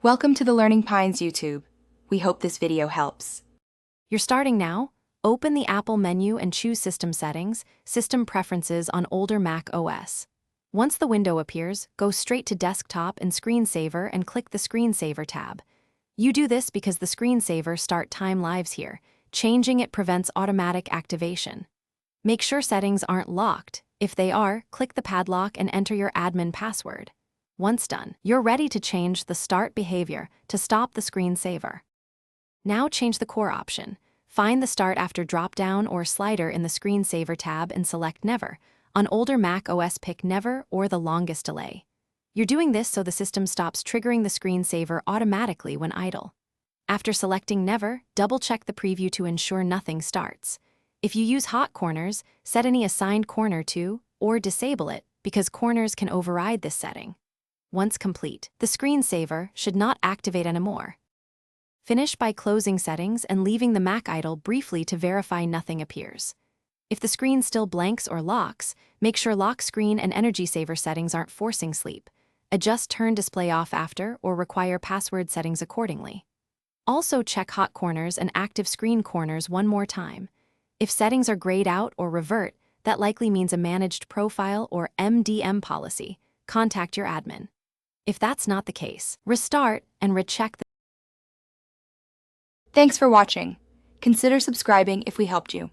Welcome to the Learning Pines YouTube. We hope this video helps. You're starting now? Open the Apple menu and choose System Settings, System Preferences on older Mac OS. Once the window appears, go straight to Desktop and Screensaver and click the Screensaver tab. You do this because the Screensaver Start Time lives here. Changing it prevents automatic activation. Make sure settings aren't locked. If they are, click the padlock and enter your admin password. Once done, you're ready to change the start behavior to stop the screensaver. Now change the core option. Find the Start After drop-down or slider in the Screensaver tab and select Never. On older Mac OS, pick Never or the longest delay. You're doing this so the system stops triggering the screensaver automatically when idle. After selecting Never, double-check the preview to ensure nothing starts. If you use hot corners, set any assigned corner to, or disable it, because corners can override this setting. Once complete, the screensaver should not activate anymore. Finish by closing settings and leaving the Mac idle briefly to verify nothing appears. If the screen still blanks or locks, make sure lock screen and energy saver settings aren't forcing sleep. Adjust turn display off after or require password settings accordingly. Also check hot corners and active screen corners one more time. If settings are grayed out or revert, that likely means a managed profile or MDM policy. Contact your admin. If that's not the case, restart and recheck the Thanks for watching. Consider subscribing if we helped you.